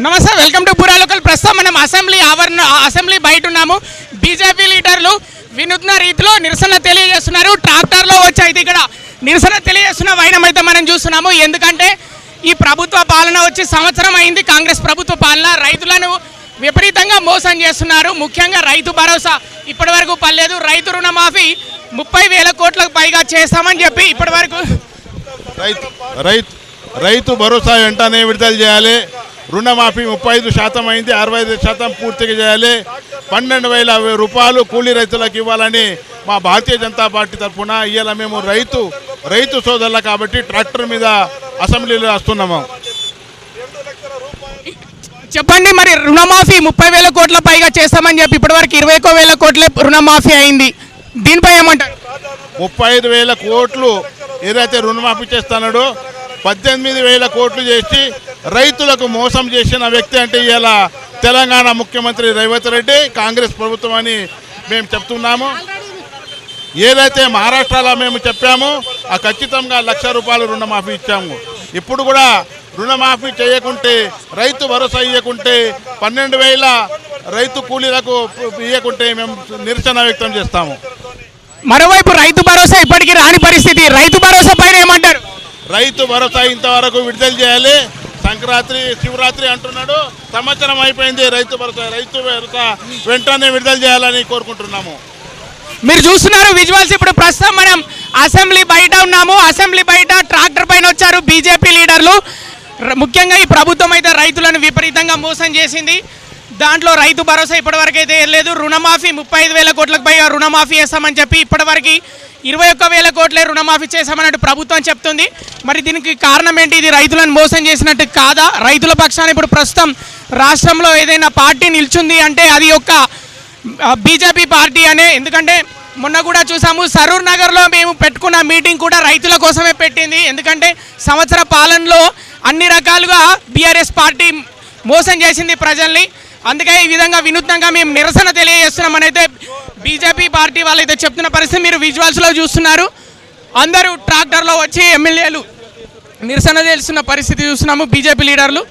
నమస్తే, welcome to పురా local. ప్రస్తుతం మనం అసెంబ్లీ బయట ఉన్నాము. బీజేపీ లీడర్లు వినూత్న రీతిలో నిరసన తెలియజేస్తున్నారు. ట్రాక్టర్లో వచ్చి అయితే ఇక్కడ నిరసన తెలియజేస్తున్న వైనం అయితే మనం చూస్తున్నాము. ఎందుకంటే ఈ ప్రభుత్వ పాలన వచ్చి సంవత్సరం అయింది. కాంగ్రెస్ ప్రభుత్వ పాలన రైతులను విపరీతంగా మోసం చేస్తున్నారు. ముఖ్యంగా రైతు భరోసా ఇప్పటి వరకు పర్లేదు. రైతు రుణమాఫీ 30,000 కోట్లకు పైగా చేస్తామని చెప్పి ఇప్పటి వరకు రైతు భరోసా వెంటనే విడుదల చేయాలి. రుణమాఫీ 35% అయింది, 65% పూర్తిగా చేయాలి. 12,000 రూపాయలు కూలీ రైతులకు ఇవ్వాలని మా భారతీయ జనతా పార్టీ తరఫున ఇవాళ మేము రైతు సోదరులు కాబట్టి ట్రాక్టర్ మీద అసెంబ్లీలో వస్తున్నాము. చెప్పండి, మరి రుణమాఫీ 30,000 కోట్ల పైగా చేస్తామని చెప్పి ఇప్పటివరకు 21,000 కోట్లే రుణమాఫీ అయింది. దీనిపై ఏమంటారు? 35,000 కోట్లు ఏదైతే రుణమాఫీ చేస్తున్నాడో 18,000 కోట్లు చేసి రైతులకు మోసం చేసిన వ్యక్తి అంటే ఇలా తెలంగాణ ముఖ్యమంత్రి రేవంత్ రెడ్డి, కాంగ్రెస్ ప్రభుత్వం అని మేము చెప్తున్నాము. ఏదైతే మహారాష్ట్రలో మేము చెప్పామో ఆ ఖచ్చితంగా 1,00,000 రూపాయలు రుణమాఫీ ఇచ్చాము. ఇప్పుడు కూడా రుణమాఫీ చేయకుంటే, రైతు భరోసా ఇవ్వకుంటే, 12,000 రైతు కూలీలకు ఇవ్వకుంటే మేము నిరసన వ్యక్తం చేస్తాము. మరోవైపు రైతు భరోసా ఇప్పటికీ రాని పరిస్థితి. రైతు భరోసా పైన ఏమంటారు? రైతు భరోసా ఇంతవరకు విడుదల చేయాలి. సంక్రాంతి శివరాత్రి అంటున్నాడు, సంవత్సరం అయిపోయింది. రైతు భరోసా వెంటనే విడుదల చేయాలని కోరుకుంటున్నాము. మీరు చూస్తున్నారు విజువల్స్. ఇప్పుడు ప్రస్తుతం మనం అసెంబ్లీ బయట ఉన్నాము. అసెంబ్లీ బయట ట్రాక్టర్ పైన వచ్చారు బీజేపీ లీడర్లు. ముఖ్యంగా ఈ ప్రభుత్వం అయితే రైతులను విపరీతంగా మోసం చేసింది. దాంట్లో రైతు భరోసా ఇప్పటివరకు అయితే లేదు. రుణమాఫీ 35,000 కోట్లకు పైగా రుణమాఫీ చేస్తామని చెప్పి ఇప్పటివరకు 21,000 కోట్లే రుణమాఫీ చేశామన్నట్టు ప్రభుత్వం చెప్తుంది. మరి దీనికి కారణం ఏంటి? ఇది రైతులను మోసం చేసినట్టు కాదా? రైతుల పక్షాన ఇప్పుడు ప్రస్తుతం రాష్ట్రంలో ఏదైనా పార్టీ నిల్చుంది అంటే అది ఒక బీజేపీ పార్టీ అనే. ఎందుకంటే మొన్న కూడా చూసాము, సరూర్ నగర్లో మేము పెట్టుకున్న మీటింగ్ కూడా రైతుల కోసమే పెట్టింది. ఎందుకంటే సంవత్సర పాలనలో అన్ని రకాలుగా బీఆర్ఎస్ పార్టీ మోసం చేసింది ప్రజల్ని. అందుకే ఈ విధంగా వినూత్నంగా మేము నిరసన తెలియజేస్తున్నామని అయితే బీజేపీ పార్టీ వాళ్ళు అయితే చెప్తున్న పరిస్థితి మీరు విజువల్స్లో చూస్తున్నారు. అందరూ ట్రాక్టర్లో వచ్చి ఎమ్మెల్యేలు నిరసన తెలుస్తున్న పరిస్థితి చూస్తున్నాము. బీజేపీ లీడర్లు